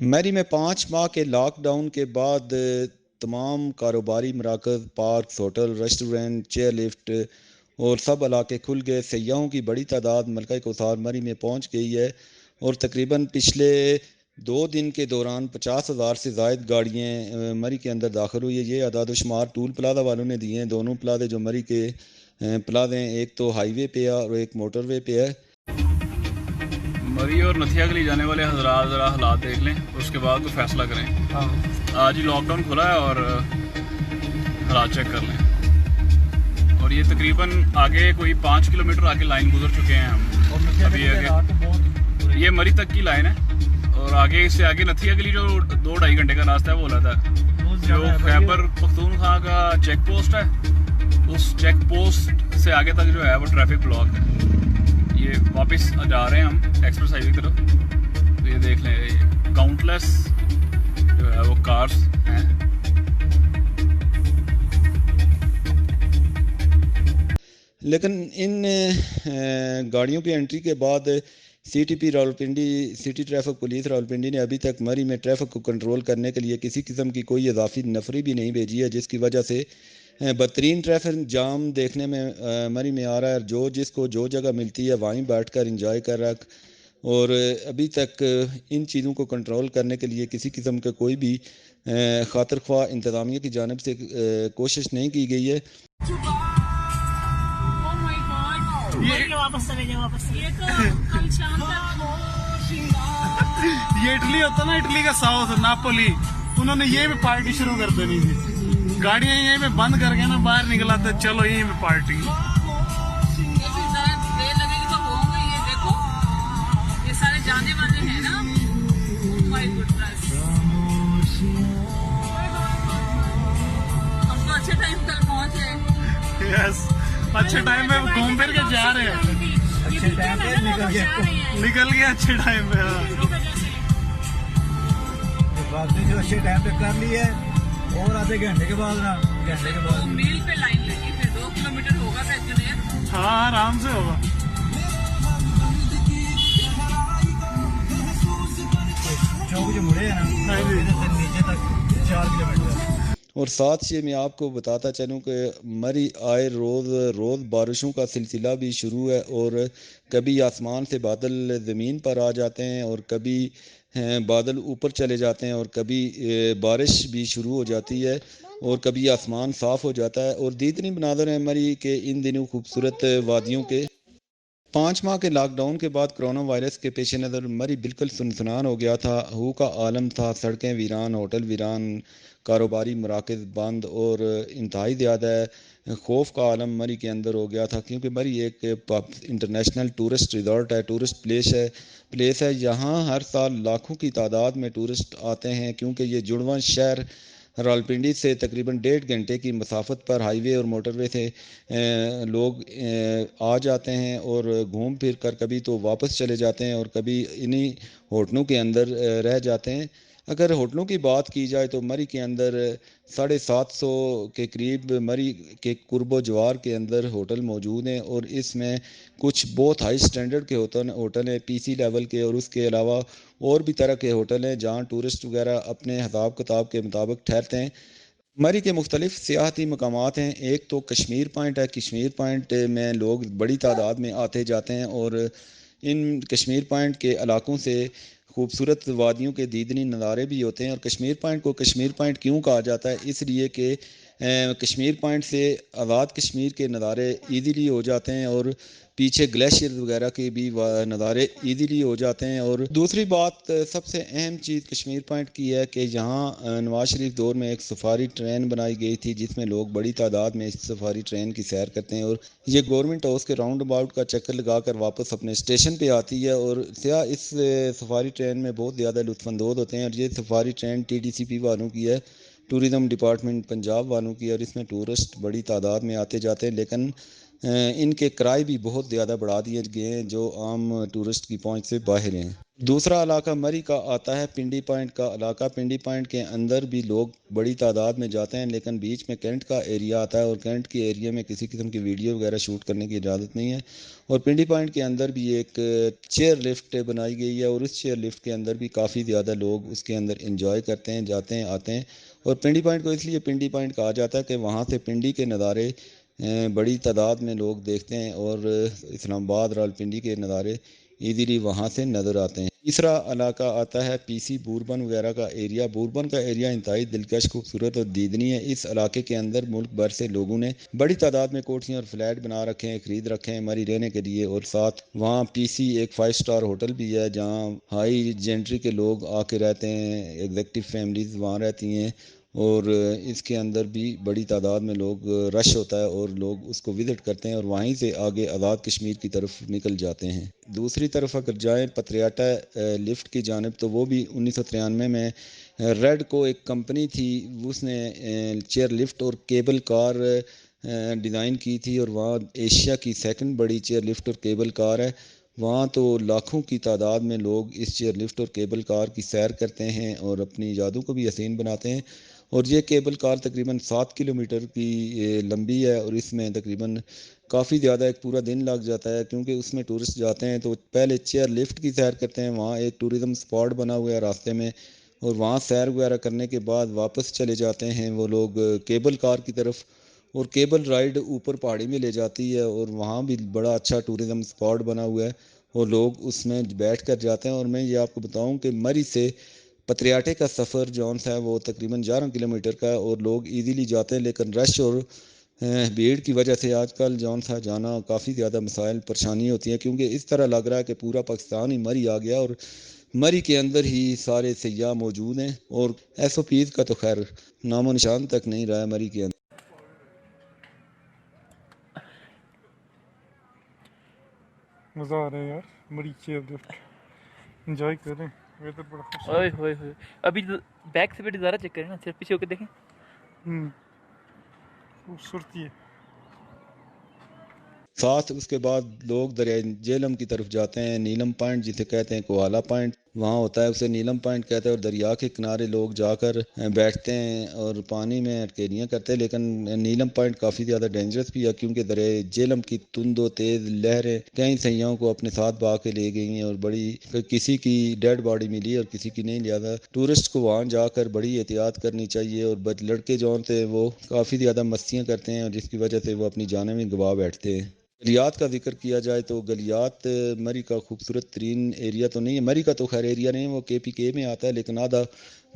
مری میں 5 ماہ کے لاک ڈاؤن کے بعد تمام کاروباری مراکز، parks, hotel, restaurant, chair lift اور سب علاقے کھل گئے۔ سیاحوں کی بڑی تعداد ملکہ کوثر مری میں پہنچ گئی ہے اور تقریباً پچھلے 2 دن کے دوران 50,000 سے زائد گاڑیاں مری کے اندر داخل ہوئی ہے۔ یہ اعداد و شمار ٹول پلازہ والوں نے دیے ہیں۔ دونوں پلازے جو مری کے پلازے ہیں، ایک تو ہائی وے پہ ہے اور ایک موٹر وے پہ ہے۔ مری اور نتھیا کے لیے جانے والے حضرات ذرا حالات دیکھ لیں، اس کے بعد کوئی فیصلہ کریں۔ آج ہی لاک ڈاؤن کھلا ہے اور حالات چیک کر لیں۔ اور یہ تقریباً آگے کوئی 5 کلومیٹر آگے لائن گزر چکے ہیں ہم ابھی آگے۔ یہ مری تک کی لائن ہے اور آگے اس سے آگے نتھیا کے لیے جو 2-2.5 گھنٹے کا راستہ ہے وہ علیحدہ ہے۔ جو خیبر پختونخوا کا چیک پوسٹ ہے، اس چیک پوسٹ سے آگے تک جو ہے وہ ٹریفک بلاک ہے۔ یہ واپس جا رہے ہیں ہم ایکسپریس ہائی وے کی طرف، تو یہ دیکھ لیں کاؤنٹلیس جو ہے وہ کارز ہیں۔ لیکن ان گاڑیوں کی انٹری کے بعد C T P Rawalpindi, city traffic police Rawalpindi نے ابھی تک مری میں ٹریفک کو کنٹرول کرنے کے لیے کسی قسم کی کوئی اضافی نفری بھی نہیں بھیجی ہے، جس کی وجہ سے بدترین ٹریفک جام دیکھنے میں مری میں آ رہا ہے۔ جو جس کو جو جگہ ملتی ہے وہیں بیٹھ کر انجوائے کر رہا ہے، اور ابھی تک ان چیزوں کو کنٹرول کرنے کے لیے کسی قسم کا کوئی بھی خاطر خواہ انتظامیہ کی جانب سے کوشش نہیں کی گئی ہے۔ یہ اٹلی ہوتا نا، اٹلی کا ساؤتھ ناپولی، انہوں نے یہ بھی پارٹی شروع کر دینی تھی۔ گاڑیاں یہیں پہ بند کر کے نا باہر نکلا تھا، چلو یہیں پہ پارٹی۔ یہ سارے جانے والے ہیں نا، ہم تو اچھے ٹائم پر پہنچے۔ یس، اچھے ٹائم پہ گھوم پھر کے جا رہے ہیں، اچھے ٹائم پہ نکل گیا اچھے ٹائم پہ۔ بات جو اچھے ٹائم پہ کر لی ہے، اور آدھے گھنٹے کے بعد نا، گھنٹے کے بعد میل پہ لائن لگی، پھر 2 کلومیٹر ہوگا پیچھے۔ ہاں آرام سے ہوگا۔ چوک جو مڑے ہیں نا، نیچے تک 4 کلومیٹر۔ اور ساتھ ہی میں آپ کو بتاتا چلوں کہ مری آئے روز بارشوں کا سلسلہ بھی شروع ہے، اور کبھی آسمان سے بادل زمین پر آ جاتے ہیں اور کبھی بادل اوپر چلے جاتے ہیں، اور کبھی بارش بھی شروع ہو جاتی ہے اور کبھی آسمان صاف ہو جاتا ہے۔ اور دیدنی مناظر ہیں مری کے ان دنوں خوبصورت وادیوں کے۔ 5 ماہ کے لاک ڈاؤن کے بعد کرونا وائرس کے پیش نظر مری بالکل سنسنان ہو گیا تھا۔ ہو کا عالم تھا، سڑکیں ویران، ہوٹل ویران، کاروباری مراکز بند، اور انتہائی زیادہ خوف کا عالم مری کے اندر ہو گیا تھا، کیونکہ مری ایک انٹرنیشنل ٹورسٹ ریزورٹ ہے، ٹورسٹ پلیس ہے۔ یہاں ہر سال لاکھوں کی تعداد میں ٹورسٹ آتے ہیں، کیونکہ یہ جڑواں شہر راولپنڈی سے تقریباً 1.5 گھنٹے کی مسافت پر ہائی وے اور موٹر وے سے لوگ آ جاتے ہیں اور گھوم پھر کر کبھی تو واپس چلے جاتے ہیں اور کبھی انہی ہوٹلوں کے اندر رہ جاتے ہیں۔ اگر ہوٹلوں کی بات کی جائے تو مری کے اندر 750 کے قریب مری کے قرب و جوار کے اندر ہوٹل موجود ہیں، اور اس میں کچھ بہت ہائی سٹینڈرڈ کے ہوٹل ہیں، پی سی لیول کے، اور اس کے علاوہ اور بھی طرح کے ہوٹل ہیں جہاں ٹورسٹ وغیرہ اپنے حساب کتاب کے مطابق ٹھہرتے ہیں۔ مری کے مختلف سیاحتی مقامات ہیں۔ ایک تو کشمیر پوائنٹ ہے۔ کشمیر پوائنٹ میں لوگ بڑی تعداد میں آتے جاتے ہیں، اور ان کشمیر پوائنٹ کے علاقوں سے خوبصورت وادیوں کے دیدنی نظارے بھی ہوتے ہیں۔ اور کشمیر پوائنٹ کو کشمیر پوائنٹ کیوں کہا جاتا ہے؟ اس لیے کہ کشمیر پوائنٹ سے آزاد کشمیر کے نظارے ایزیلی ہو جاتے ہیں اور پیچھے گلیشیئر وغیرہ کے بھی نظارے ایزیلی ہو جاتے ہیں. اور دوسری بات سب سے اہم چیز کشمیر پوائنٹ کی ہے کہ یہاں نواز شریف دور میں ایک سفاری ٹرین بنائی گئی تھی جس میں لوگ بڑی تعداد میں اس سفاری ٹرین کی سیر کرتے ہیں اور یہ گورنمنٹ ہاؤس کے راؤنڈ اباؤٹ کا چکر لگا کر واپس اپنے اسٹیشن پہ آتی ہے. اور سیاح اس سفاری ٹرین میں بہت زیادہ لطف اندوز ہوتے ہیں. اور یہ سفاری ٹرین TTCP والوں کی ہے, ٹورزم ڈپارٹمنٹ پنجاب والوں کی, اور اس میں ٹورسٹ بڑی تعداد میں آتے جاتے ہیں, لیکن ان کے کرائے بھی بہت زیادہ بڑھا دیے گئے ہیں جو عام ٹورسٹ کی پہنچ سے باہر ہیں. دوسرا علاقہ مری کا آتا ہے پنڈی پوائنٹ کا علاقہ. پنڈی پوائنٹ کے اندر بھی لوگ بڑی تعداد میں جاتے ہیں, لیکن بیچ میں کینٹ کا ایریا آتا ہے اور کینٹ کے ایریا میں کسی قسم کی ویڈیو وغیرہ شوٹ کرنے کی اجازت نہیں ہے. اور پنڈی پوائنٹ کے اندر بھی ایک چیئر لفٹ بنائی گئی ہے اور اس چیئر لفٹ کے اندر بھی کافی زیادہ لوگ اس کے اندر انجوائے کرتے ہیں, جاتے ہیں, آتے ہیں. اور پنڈی پوائنٹ کو اس لیے پنڈی پوائنٹ کہا جاتا ہے کہ وہاں سے پنڈی کے نظارے بڑی تعداد میں لوگ دیکھتے ہیں اور اسلام آباد راولپنڈی کے نظارے ایزیلی وہاں سے نظر آتے ہیں. تیسرا علاقہ آتا ہے PC بوربن وغیرہ کا ایریا. بوربن کا ایریا انتہائی دلکش, خوبصورت اور دیدنی ہے. اس علاقے کے اندر ملک بھر سے لوگوں نے بڑی تعداد میں کوٹھیاں اور فلیٹ بنا رکھے ہیں, خرید رکھے ہیں مری رہنے کے لیے. اور ساتھ وہاں PC ایک 5 اسٹار ہوٹل بھی ہے جہاں ہائی جینٹری کے لوگ آ کے رہتے ہیں, ایگزیکٹو فیملیز وہاں رہتی ہیں. اور اس کے اندر بھی بڑی تعداد میں لوگ رش ہوتا ہے اور لوگ اس کو وزٹ کرتے ہیں اور وہیں سے آگے آزاد کشمیر کی طرف نکل جاتے ہیں. دوسری طرف اگر جائیں پتریاٹا لفٹ کی جانب تو وہ بھی 1993 میں ریڈ کو ایک کمپنی تھی, اس نے چیئر لفٹ اور کیبل کار ڈیزائن کی تھی اور وہاں ایشیا کی سیکنڈ بڑی چیئر لفٹ اور کیبل کار ہے. وہاں تو لاکھوں کی تعداد میں لوگ اس چیئر لفٹ اور کیبل کار کی سیر کرتے ہیں اور اپنی یادوں کو بھی حسین بناتے ہیں. اور یہ کیبل کار تقریباً 7 کلومیٹر کی لمبی ہے اور اس میں تقریباً کافی زیادہ ایک پورا دن لگ جاتا ہے, کیونکہ اس میں ٹورسٹ جاتے ہیں تو پہلے چیئر لفٹ کی سیر کرتے ہیں, وہاں ایک ٹورزم سپاٹ بنا ہوا ہے راستے میں, اور وہاں سیر وغیرہ کرنے کے بعد واپس چلے جاتے ہیں وہ لوگ کیبل کار کی طرف. اور کیبل رائڈ اوپر پہاڑی میں لے جاتی ہے اور وہاں بھی بڑا اچھا ٹورزم سپاٹ بنا ہوا ہے اور لوگ اس میں بیٹھ کر جاتے ہیں. اور میں یہ آپ کو بتاؤں کہ مری سے پتریاٹے کا سفر جون سا ہے وہ تقریباً 11 کلومیٹر کا ہے اور لوگ ایزیلی جاتے ہیں, لیکن رش اور بھیڑ کی وجہ سے آج کل جون سا جانا کافی زیادہ مسائل پریشانی ہوتی ہے, کیونکہ اس طرح لگ رہا ہے کہ پورا پاکستان ہی مری آ گیا اور مری کے اندر ہی سارے سیاح موجود ہیں اور SOPs کا تو خیر نام و نشان تک نہیں رہا ہے مری کے اندر. مزہ آ رہا ہے یار, بڑی چیئر لفٹ انجوائے کر رہے ہیں. ویدر بڑا خوبصورت. اوئے ہوئے ہوئے, ابھی بیک سے بھی نظارہ چیک کریں نا, صرف پیچھے ہو کے دیکھیں. خوبصورتی ہے. ساتھ اس کے بعد لوگ دریائے جہلم کی طرف جاتے ہیں, نیلم پوائنٹ جسے کہتے ہیں کوالہ پوائنٹ وہاں ہوتا ہے, اسے نیلم پوائنٹ کہتے ہیں. اور دریا کے کنارے لوگ جا کر بیٹھتے ہیں اور پانی میں اٹکیریاں کرتے ہیں, لیکن نیلم پوائنٹ کافی زیادہ ڈینجرس بھی ہے کیونکہ دریائے جہلم کی تند و تیز لہریں کئی سیاحوں کو اپنے ساتھ بہا کے لے گئی ہیں اور بڑی کسی کی ڈیڈ باڈی ملی اور کسی کی نہیں. لہٰذا ٹورسٹ کو وہاں جا کر بڑی احتیاط کرنی چاہیے. اور لڑکے جو ہوتے ہیں وہ کافی زیادہ مستیاں کرتے ہیں اور جس کی وجہ سے وہ اپنی جانیں بھی گنوا بیٹھتے ہیں. گلیات کا ذکر کیا جائے تو گلیات مری کا خوبصورت ترین ایریا تو نہیں ہے, مری کا تو خیر ایریا نہیں ہے, وہ KPK میں آتا ہے لیکن آدھا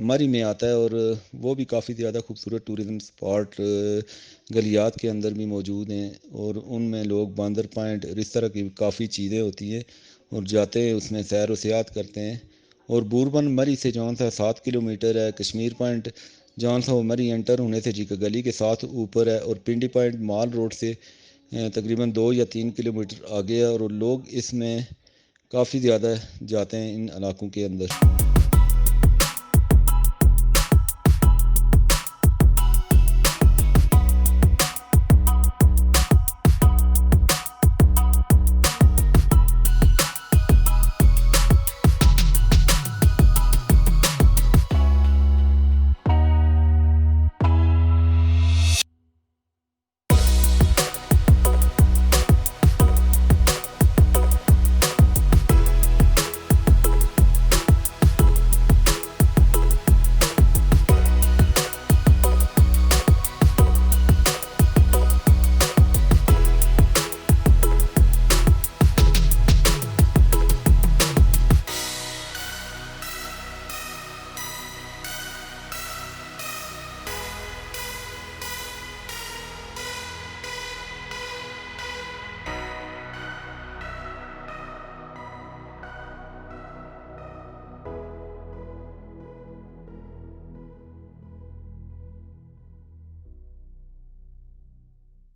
مری میں آتا ہے اور وہ بھی کافی زیادہ خوبصورت ٹورزم سپاٹ گلیات کے اندر بھی موجود ہیں. اور ان میں لوگ باندر پوائنٹ اور اس طرح کی کافی چیزیں ہوتی ہیں اور جاتے ہیں اس میں سیر و سیاحت کرتے ہیں. اور بوربن مری سے جون سا 7 کلومیٹر ہے. کشمیر پوائنٹ جون سا مری انٹر ہونے سے جی گلی کے ساتھ اوپر ہے اور پنڈی پوائنٹ مال روڈ سے تقریباً 2 یا 3 کلومیٹر آگے ہے اور لوگ اس میں کافی زیادہ جاتے ہیں ان علاقوں کے اندر.